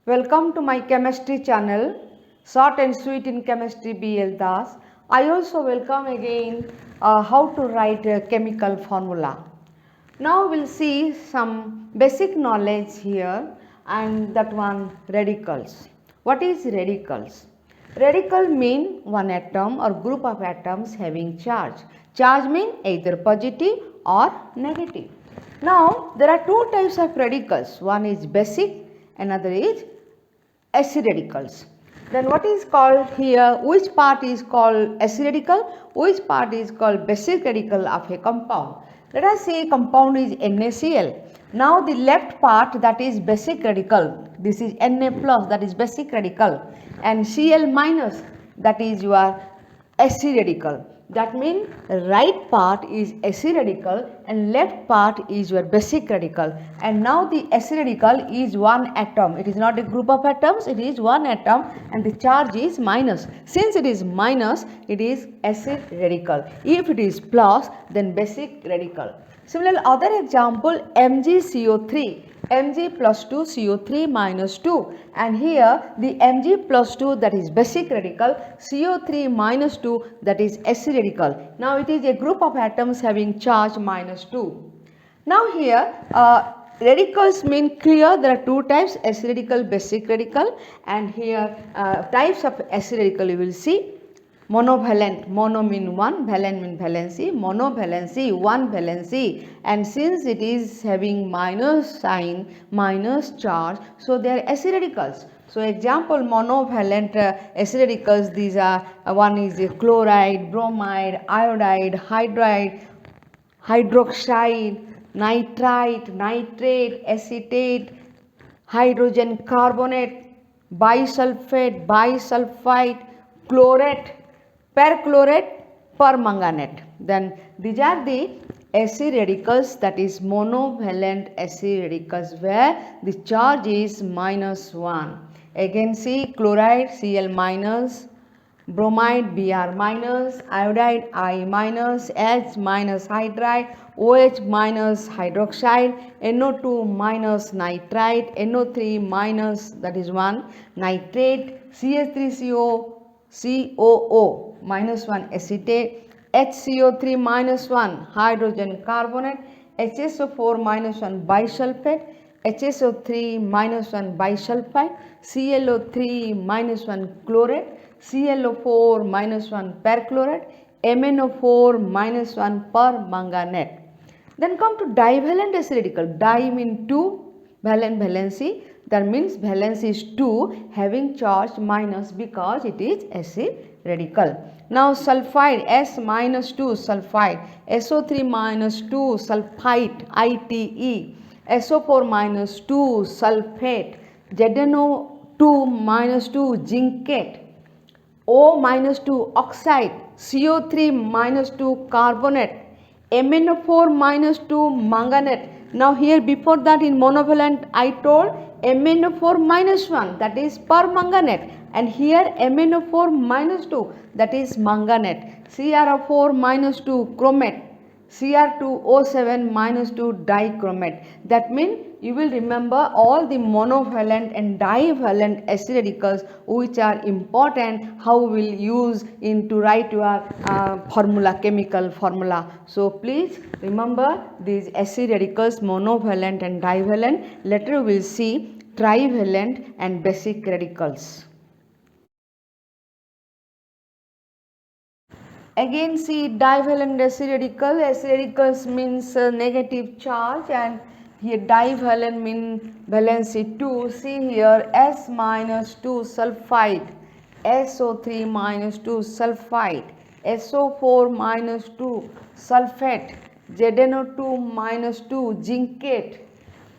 Welcome to my chemistry channel, Short and Sweet in Chemistry BL Das. I also welcome again how to write a chemical formula. Now we'll see some basic knowledge here, and that one, radicals. What is radicals? Radical mean one atom or group of atoms having charge. Charge mean either positive or negative. Now there are two types of radicals. One is basic, another is acid radicals. Then what is called here, which part is called acid radical, which part is called basic radical of a compound. Let us say compound is NaCl. Now the left part, that is basic radical, this is Na plus, that is basic radical, and Cl minus, that is your acid radical. That means right part is acid radical and left part is your basic radical. And now the acid radical is one atom. It is not a group of atoms, it is one atom and the charge is minus. Since it is minus, it is acid radical. If it is plus, then basic radical. Similarly, other example, MgCO3. Mg plus 2 CO3 minus 2, and here the Mg plus 2, that is basic radical, CO3 minus 2, that is acid radical. Now it is a group of atoms having charge minus 2. Now here radicals mean clear, there are two types, acid radical, basic radical, and here types of acid radical you will see. Monovalent, mono mean one, valent mean valency, monovalency, one valency, and since it is having minus sign, minus charge, so they are acid radicals. So example, monovalent acid radicals, these are one is chloride, bromide, iodide, hydride, hydroxide, nitrite, nitrate, acetate, hydrogen carbonate, bisulfate, bisulfite, chlorate, perchlorate, permanganate. Then these are the acid radicals, that is monovalent acid radicals where the charge is minus 1. Again see chloride Cl minus, bromide Br minus, iodide I minus, H minus hydride, OH minus hydroxide, NO2 minus nitrite, NO3 minus, that is 1, nitrate, CH3CO, COO minus 1 acetate, HCO3 minus 1 hydrogen carbonate, HSO4 minus 1 bisulfate, HSO3 minus 1 bisulfite, ClO3 minus 1 chlorate, ClO4 minus 1 perchlorate, MnO4 minus 1 permanganate. Then come to divalent acid radical. Di mean 2, valent valency, that means valency is 2 having charge minus because it is acid radical. Now sulfide, S minus 2 sulfide, SO3 minus 2 sulfite, ITE, SO4 minus 2 sulfate, ZNO2 minus 2 zincate, O minus 2 oxide, CO3 minus 2 carbonate, MnO4 minus 2 manganate. Now here before that in monovalent I told MnO4 minus 1, that is permanganate, and here MnO4 minus 2, that is manganate, CrO4 minus 2 chromate, Cr2O7 minus 2 dichromate. That means you will remember all the monovalent and divalent acid radicals which are important, how we will use in to write your formula, chemical formula. So please remember these acid radicals, monovalent and divalent. Later we will see trivalent and basic radicals. Again see divalent acid radical. Acid radicals means negative charge, and here divalent means valency 2. See here S minus 2 sulfide, SO3 minus 2 sulfide, SO4 minus 2 sulfate, ZNO2 minus 2 zincate,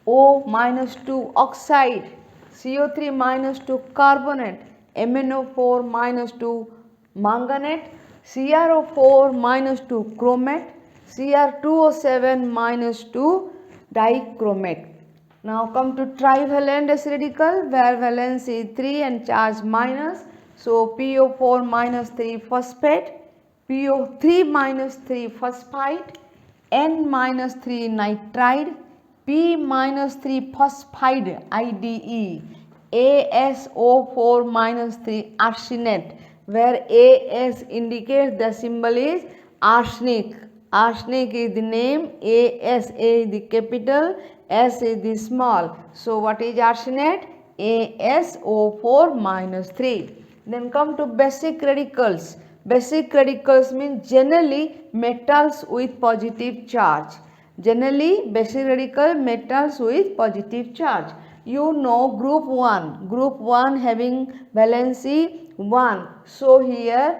O minus 2 oxide, CO3 minus 2 carbonate, MnO4 minus 2 manganate, CrO4 minus 2 chromate, Cr2O7 minus 2 dichromate. Now come to trivalent acid radical where valency 3 and charge minus. So PO4 minus 3 phosphate, PO3 minus 3 phosphite, N minus 3 nitride, P minus 3 phosphide IDE, ASO4 minus 3 arsenate, where AS indicates the symbol is arsenic. Arsenic is the name, AS is the capital, S is the small. So what is arsenate? ASO4 minus 3. Then come to basic radicals. Basic radicals means generally metals with positive charge. Generally basic radical metals with positive charge. You know group 1 having valency 1. So here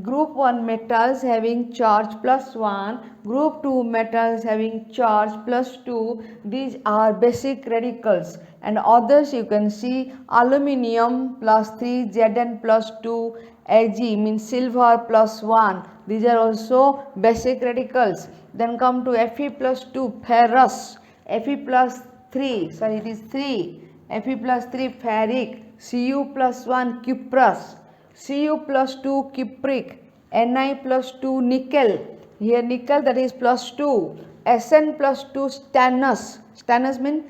group 1 metals having charge plus 1, group 2 metals having charge plus 2. These are basic radicals, and others you can see aluminium plus 3, Zn plus 2, Ag means silver plus 1. These are also basic radicals. Then come to Fe plus 2 ferrous, Fe plus 3, sorry it is 3, Fe plus 3 ferric, Cu plus 1 cuprous, Cu plus 2 cupric, Ni plus 2 nickel, here nickel that is plus 2, Sn plus 2 stannous, stannous means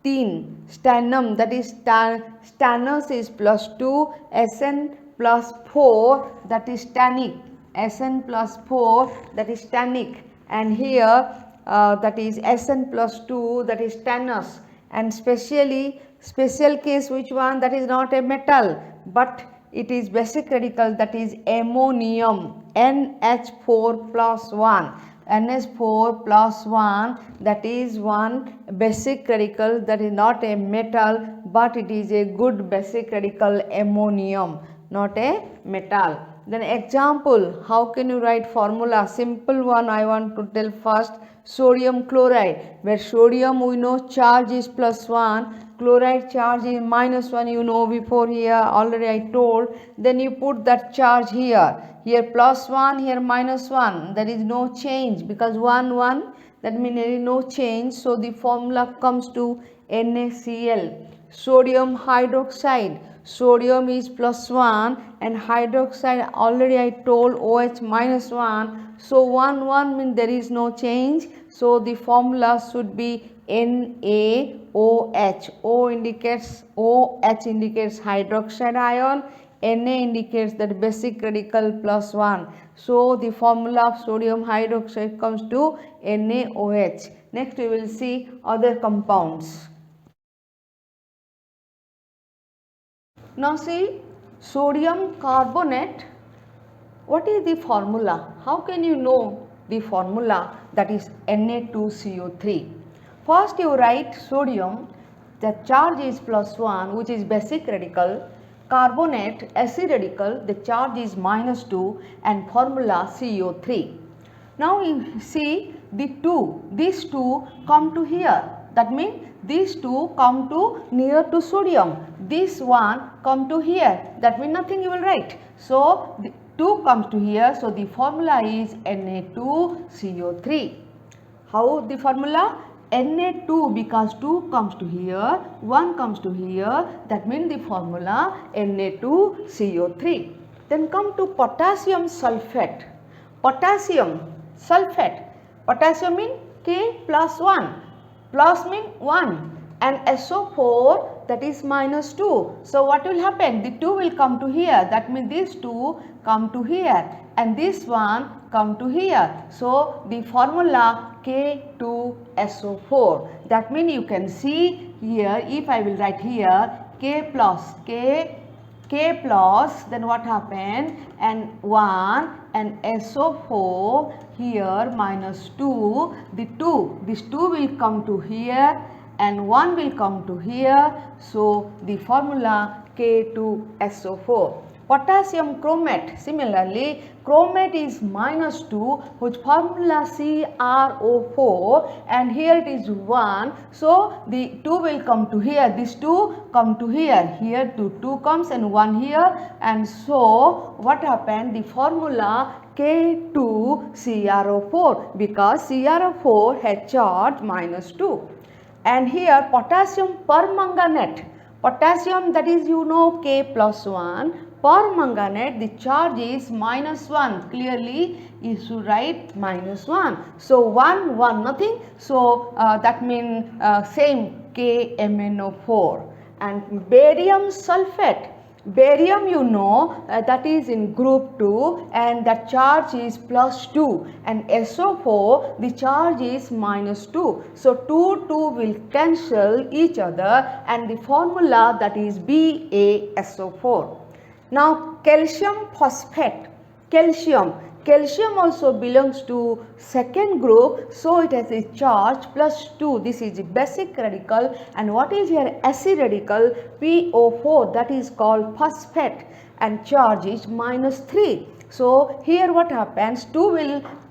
tin, stannum that is stannous is plus 2, Sn plus 4 that is stannic, Sn plus 4 that is stannic, and here that is Sn plus 2 that is stannous. And special case which one, that is not a metal but it is basic radical, that is ammonium, NH4 plus 1, NH4 plus 1, that is one basic radical, that is not a metal but it is a good basic radical, ammonium, not a metal. Then example, how can you write formula? Simple one I want to tell first. Sodium chloride, where sodium we know charge is plus 1, chloride charge is minus 1, you know before here already I told. Then you put that charge here, here plus 1, here minus 1, there is no change because 1 1, that means there is no change. So the formula comes to NaCl. Sodium hydroxide, sodium is plus 1 and hydroxide already I told OH minus 1. So 1 1 means there is no change. So the formula should be NaOH. O indicates, OH indicates hydroxide ion, Na indicates that basic radical plus 1. So the formula of sodium hydroxide comes to NaOH. Next we will see other compounds. Now see sodium carbonate, what is the formula? How can you know the formula? That is Na2CO3. First you write sodium, the charge is plus 1 which is basic radical, carbonate acid radical, the charge is minus 2 and formula CO3. Now you see the two, these two come to here, that means these two come to near to sodium, this one come to here, that means nothing you will write. So the 2 comes to here, so the formula is Na2CO3. How the formula? Na2, because 2 comes to here, 1 comes to here, that means the formula Na2CO3. Then come to potassium sulfate. Potassium sulfate, potassium means K plus 1, plus means 1 and SO4 that is minus 2. So what will happen? The 2 will come to here, that means these 2 come to here and this one come to here. So the formula K2SO4, that means you can see here, if I will write here K plus, then what happened, and 1 and SO4 here minus 2, the 2, this 2 will come to here and 1 will come to here. So the formula K2SO4. Potassium chromate, similarly chromate is minus 2 which formula CrO4 and here it is 1. So the 2 will come to here, this 2 come to here, here 2 comes and 1 here, and so what happened, the formula K2CrO4 because CrO4 had charge minus 2. And here potassium permanganate, potassium that is you know K plus 1, permanganate the charge is minus 1, clearly you should write minus 1. So 1 1 nothing, so that means same KMnO4. And barium sulfate. Barium, you know, that is in group 2 and the charge is +2, and SO4 the charge is -2. So 2 will cancel each other and the formula that is BaSO4. Now calcium phosphate. Calcium also belongs to second group, so it has a charge +2. This is the basic radical, and what is here acid radical? PO4, that is called phosphate, and charge is -3. So here what happens?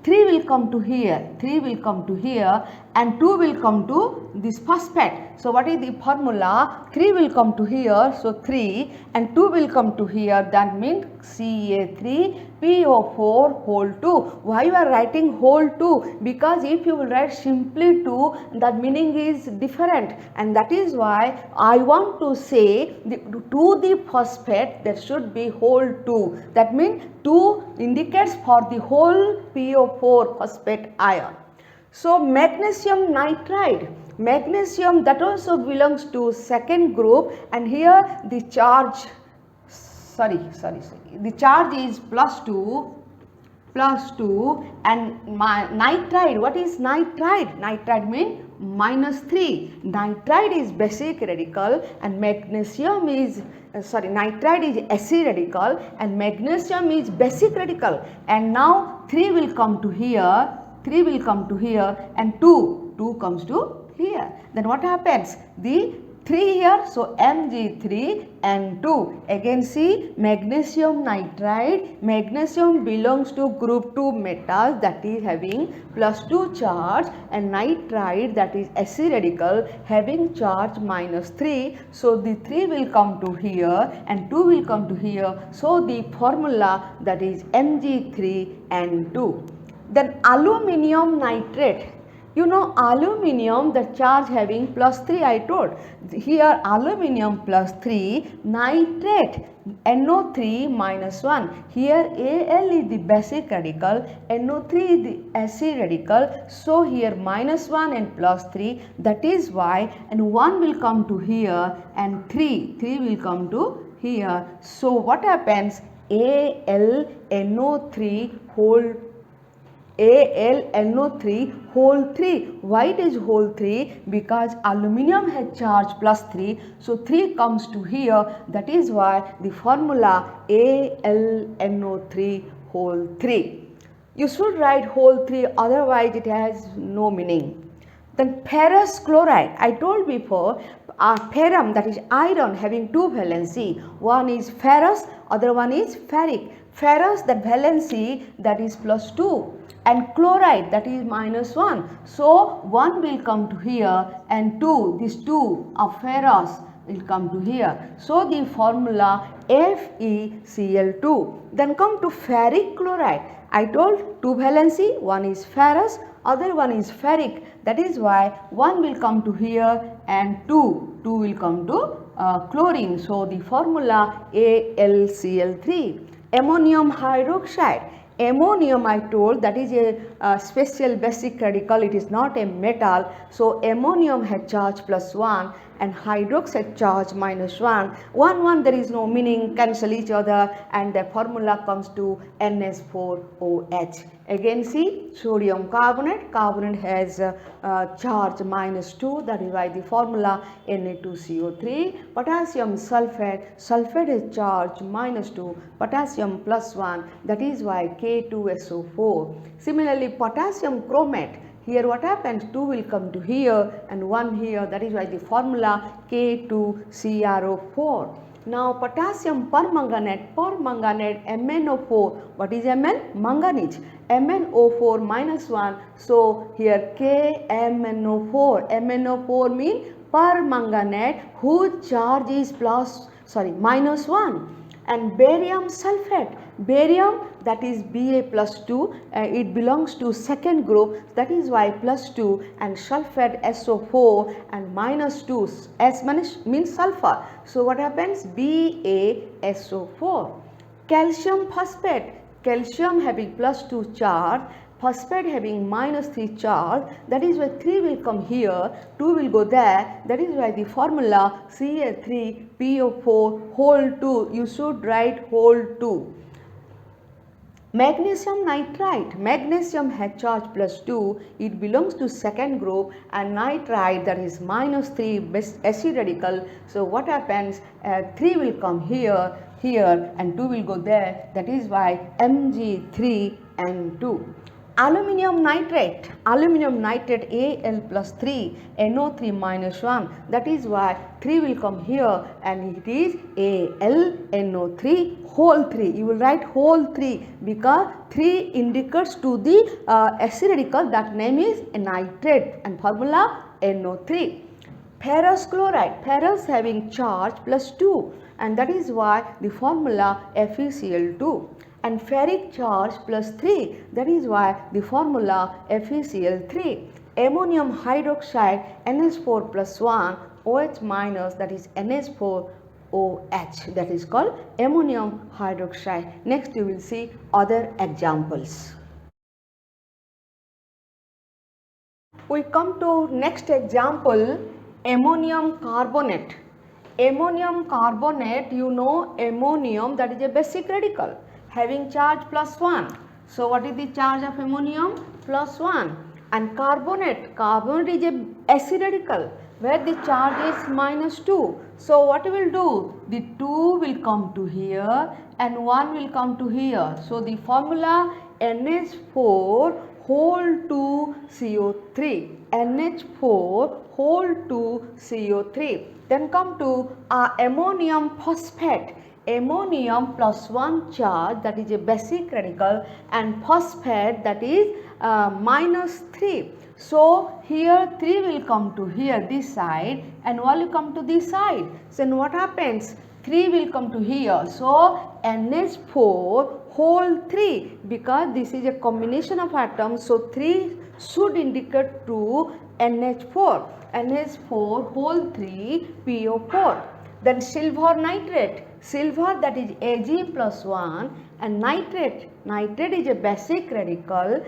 3 will come to here, 3 will come to here, and 2 will come to this phosphate. So what is the formula? 3 will come to here, so 3, and 2 will come to here, that means Ca3PO4 whole 2. Why you are writing whole 2? Because if you will write simply 2, that meaning is different, and that is why I want to say to the phosphate there should be whole 2. That means 2 indicates for the whole PO4 phosphate ion. So magnesium nitride. Magnesium, that also belongs to second group, and here the charge, the charge is +2, and nitride, what is nitride? Nitride means -3. Nitride is basic radical and magnesium is nitride is acid radical and magnesium is basic radical, and now 3 will come to here, 3 will come to here, and 2 comes to here. Then what happens? The 3 here, so Mg3 and 2. Again see, magnesium nitride, magnesium belongs to group 2 metals, that is having +2 charge, and nitride, that is acid radical, having charge -3. So the 3 will come to here and 2 will come to here. So the formula, that is Mg3 and 2. Then aluminium nitrate. You know aluminium, the charge having +3 I told. Here aluminium +3, nitrate NO3 -1. Here Al is the basic radical, NO3 is the acid radical. So here -1 and +3, that is why, and 1 will come to here and 3 will come to here. So what happens? AlNO3 whole 3. Why it is whole 3? Because aluminium has charge +3, so 3 comes to here, that is why the formula AlNO3 whole 3. You should write whole 3, otherwise it has no meaning. Then ferrous chloride, I told before, ferrum, that is iron, having 2 valency. One is ferrous, other one is ferric. Ferrous, the valency, that is +2, and chloride, that is -1. So 1 will come to here and 2, these 2 of ferrous will come to here. So the formula FeCl2. Then come to ferric chloride. I told 2 valency, one is ferrous, other one is ferric. That is why 1 will come to here and 2 will come to chlorine. So the formula AlCl3. Ammonium hydroxide. Ammonium, I told, that is a special basic radical, it is not a metal. So ammonium has charge +1 and hydroxide charge -1. 1 there is no meaning, cancel each other, and the formula comes to NH4OH. Again see, sodium carbonate, has charge -2, that is why the formula Na2CO3. Potassium sulfate, has charge -2, potassium +1, that is why K2SO4. Similarly, potassium chromate, here what happens? 2 will come to here and 1 here, that is why the formula K2CrO4. Now potassium permanganate, MnO4. What is Mn? Manganese. MnO4 -1. So here KMnO4. MnO4 means permanganate whose charge is -1. And barium sulfate. Barium, that is Ba+2, it belongs to second group, that is why +2, and sulfate SO4 and -2, S means sulfur. So what happens? BaSO4. Calcium phosphate. Calcium having +2 charge phosphate having minus 3 charge, that is why 3 will come here, 2 will go there, that is why the formula Ca3PO4 whole 2, you should write whole 2. Magnesium nitrite, magnesium has charge plus 2, it belongs to second group, and nitrite, that is minus 3 acid radical. So what happens, 3 will come here, and 2 will go there, that is why Mg3N2. Aluminium nitrate Al plus 3, NO3 minus 1, that is why 3 will come here and it is AlNO3 whole 3. You will write whole 3 because 3 indicates to the acid radical, that name is nitrate, and formula NO3. Ferrous chloride, ferrous having charge plus 2, and that is why the formula FeCl2. And ferric charge plus 3, that is why the formula FeCl3. Ammonium hydroxide NH4 plus 1 OH minus, that is NH4OH, that is called ammonium hydroxide. Next you will see other examples. We come to next example, ammonium carbonate. Ammonium carbonate, you know ammonium, that is a basic radical having charge plus 1. So what is the charge of ammonium? Plus 1. And carbonate is a acid radical where the charge is minus 2. So what we will do? The 2 will come to here and 1 will come to here. So the formula NH4 whole 2 CO3. NH4 whole 2 CO3. Then come to ammonium phosphate. Ammonium plus 1 charge, that is a basic radical, and phosphate, that is minus 3. So here 3 will come to here this side and 1 will come to this side. So then what happens? 3 will come to here. So NH4 whole 3, because this is a combination of atoms, so 3 should indicate to NH4. NH4 whole 3 PO4. Then silver nitrate. Silver, that is Ag plus 1, and nitrate is a basic radical,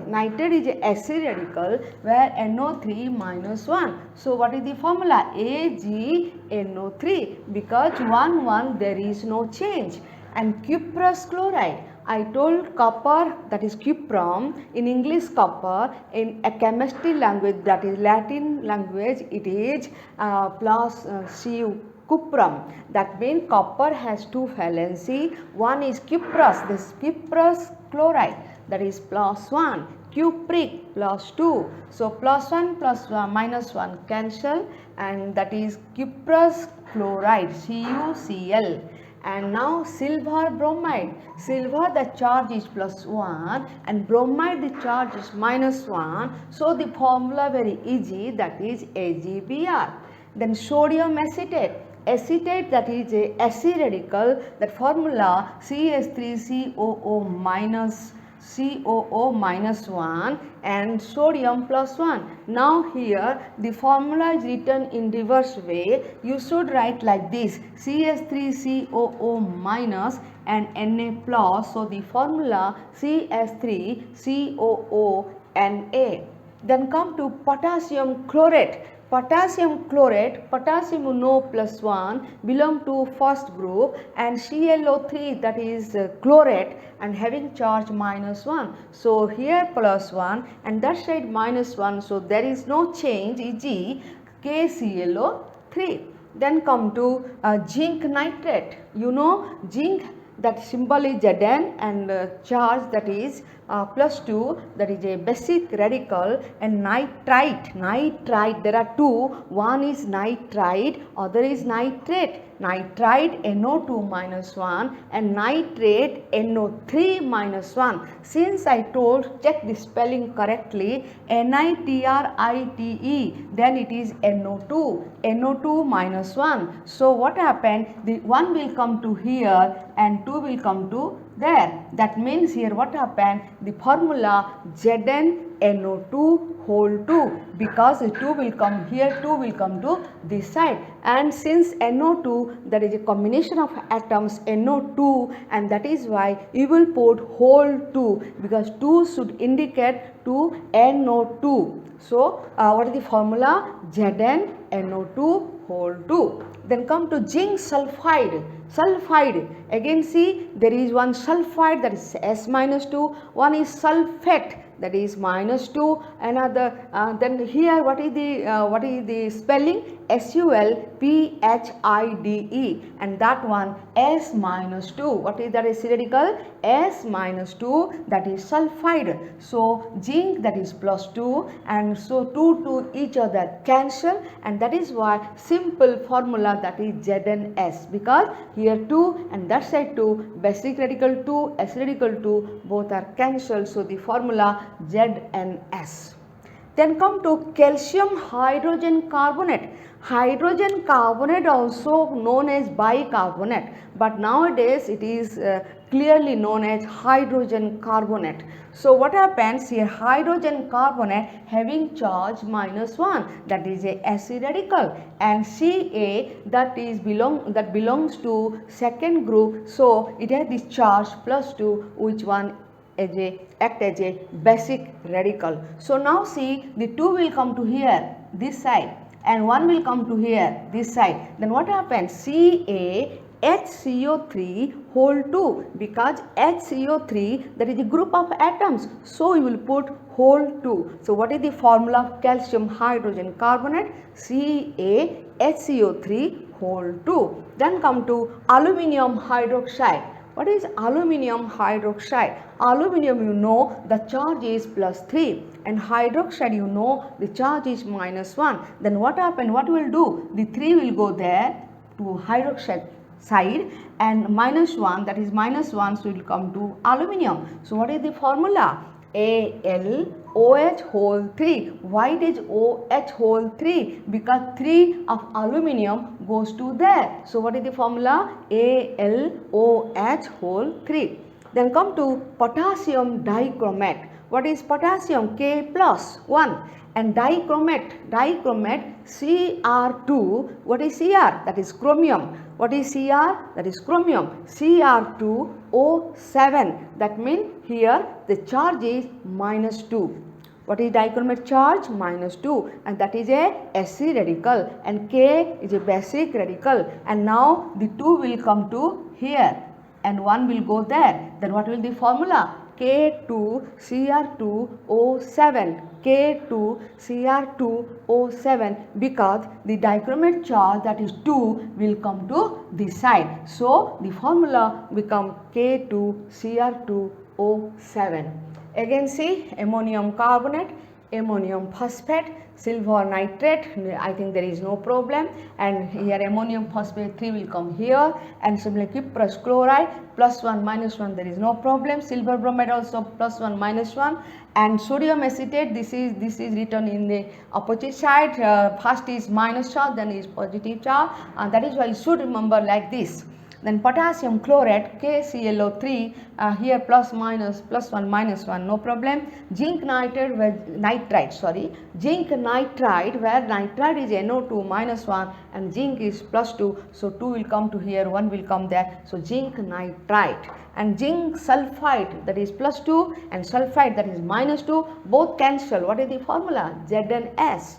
nitrate is a acid radical where NO3 minus 1. So what is the formula? AgNO3, because 1 1 there is no change. And cuprous chloride, I told copper, that is cuprum, in English copper, in a chemistry language, that is Latin language, it is plus Cu. Cuprum, that means copper has 2 valency, one is cuprous, this cuprous chloride, that is plus 1, cupric plus 2, so plus 1 plus 1 minus 1 cancel, and that is cuprous chloride, CuCl. And now silver bromide, silver the charge is plus 1 and bromide the charge is minus 1, so the formula very easy, that is AgBr. Then sodium acetate, that is a acid radical, that formula CH3COO minus 1 and sodium plus 1. Now here the formula is written in reverse way. You should write like this, CH3COO minus and Na plus. So the formula CH3COO Then come to potassium chlorate. Potassium No plus 1 belong to first group, and ClO3, that is chlorate, and having charge minus 1. So here plus 1 and that side minus 1, so there is no change, e.g. KClO3. Then come to zinc nitrate. You know zinc, that symbol is Zn, and charge, that is plus 2, that is a basic radical. And nitrite, there are two, one is nitrite, other is nitrate. Nitrite NO2 minus 1 and nitrate NO3 minus 1. Since I told, check the spelling correctly, NITRITE, then it is NO2 minus 1. So what happened? The 1 will come to here and 2 will come to there. That means here what happened? The formula Zn NO2 whole 2 because 2 will come here, 2 will come to this side, and since NO2 that is a combination of atoms NO2, and that is why you will put whole 2 because 2 should indicate to NO2. So what is the formula? ZnNO2 whole 2. Then come to zinc sulfide. Sulfide, again see there is one sulfide that is S minus 2, one is sulfate that is minus 2, another then here what is the spelling? SULPHIDE, and that one S minus 2. What is that acid radical? S minus 2, that is sulfide. So zinc that is plus 2, and so 2 to each other cancel, and that is why simple formula that is ZnS, because here 2 and that side 2, basic radical 2, acid radical 2, both are cancelled, so the formula ZnS. Then come to calcium hydrogen carbonate. Hydrogen carbonate also known as bicarbonate, but nowadays it is clearly known as hydrogen carbonate. So what happens here? Hydrogen carbonate having charge minus 1, that is a acid radical, and Ca that belongs to second group, so it has this charge plus 2, which one act as a basic radical. So now see, the 2 will come to here this side and 1 will come to here this side. Then what happens? HCO3 whole 2, because HCO3 that is a group of atoms, so you will put whole 2. So what is the formula of calcium hydrogen carbonate? CaHCO3 whole 2. Then come to aluminium hydroxide. What is aluminium hydroxide? Aluminium, you know, the charge is plus 3, and hydroxide, you know, the charge is minus 1. Then what happened? What will do? The 3 will go there to hydroxide side, and minus 1, that is minus 1, so it will come to aluminium. So what is the formula? AlOH whole 3. Why it is OH whole 3? Because 3 of aluminium goes to there. So what is the formula? AlOH whole 3. Then come to potassium dichromate. What is potassium? K plus 1. And dichromate Cr2. What is Cr? That is chromium. What is Cr? That is chromium. Cr2O7. That means here the charge is minus 2. What is dichromate charge? Minus 2, and that is a acid radical, and K is a basic radical, and now the 2 will come to here and 1 will go there. Then what will the formula? K2Cr2O7, K2Cr2O7, because the dichromate charge, that is 2, will come to this side. So the formula become K2Cr2O7. Again see, ammonium carbonate, ammonium phosphate, silver nitrate, I think there is no problem, and here ammonium phosphate 3 will come here, and similarly cuprous chloride plus 1 minus 1, there is no problem. Silver bromide also plus 1 minus 1, and sodium acetate, this is written in the opposite side. First is minus charge, then is positive charge, and that is why you should remember like this. Then potassium chlorate, KClO3, here plus 1 minus 1, no problem. Zinc nitride, where nitride is NO2 minus 1 and zinc is plus 2, so 2 will come to here, 1 will come there, so zinc nitride. And zinc sulfide, that is plus 2, and sulfide, that is minus 2, both cancel. What is the formula? ZnS.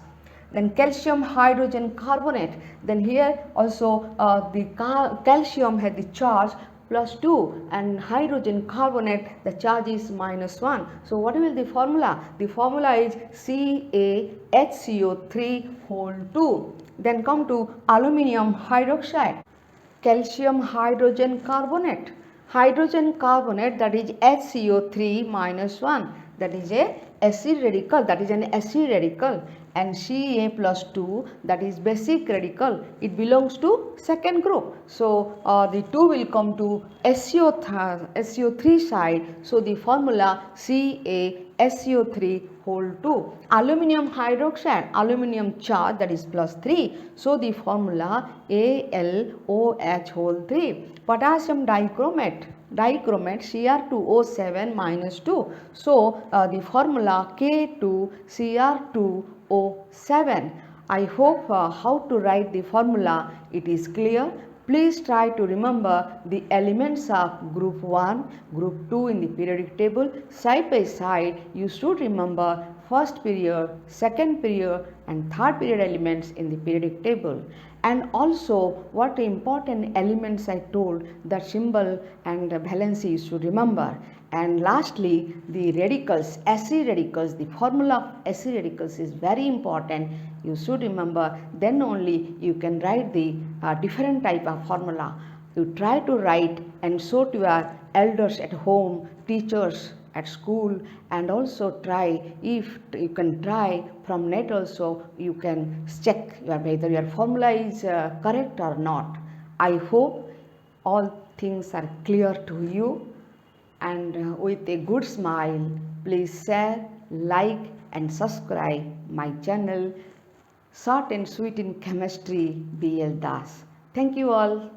Then calcium hydrogen carbonate, then here also the calcium had the charge plus 2, and hydrogen carbonate, the charge is minus 1. So what will the formula? The formula is CaHCO3 whole 2. Then come to aluminium hydroxide, calcium hydrogen carbonate, that is HCO3 minus 1, that is a acid radical, that is an acid radical. and Ca plus 2, that is basic radical, it belongs to second group. So the 2 will come to SO3 side. So the formula CaSO3 whole 2. Aluminium hydroxide, aluminium charge, that is plus 3. So the formula AlOH whole 3. Potassium dichromate, Cr2O7 minus 2. So the formula K2Cr2O7. I hope how to write the formula it is clear. Please try to remember the elements of group 1, group 2 in the periodic table. Side by side, you should remember first period, second period and third period elements in the periodic table. And also what important elements I told, the symbol and the valency you should remember. And lastly, the radicals, acid radicals, the formula of acid radicals is very important. You should remember, then only you can write the different type of formula. You try to write and show to your elders at home, teachers at school, and also try, if you can try from net also, you can check whether your formula is correct or not. I hope all things are clear to you, and with a good smile, please share, like and subscribe my channel Short and Sweet in Chemistry BL Das. Thank you all.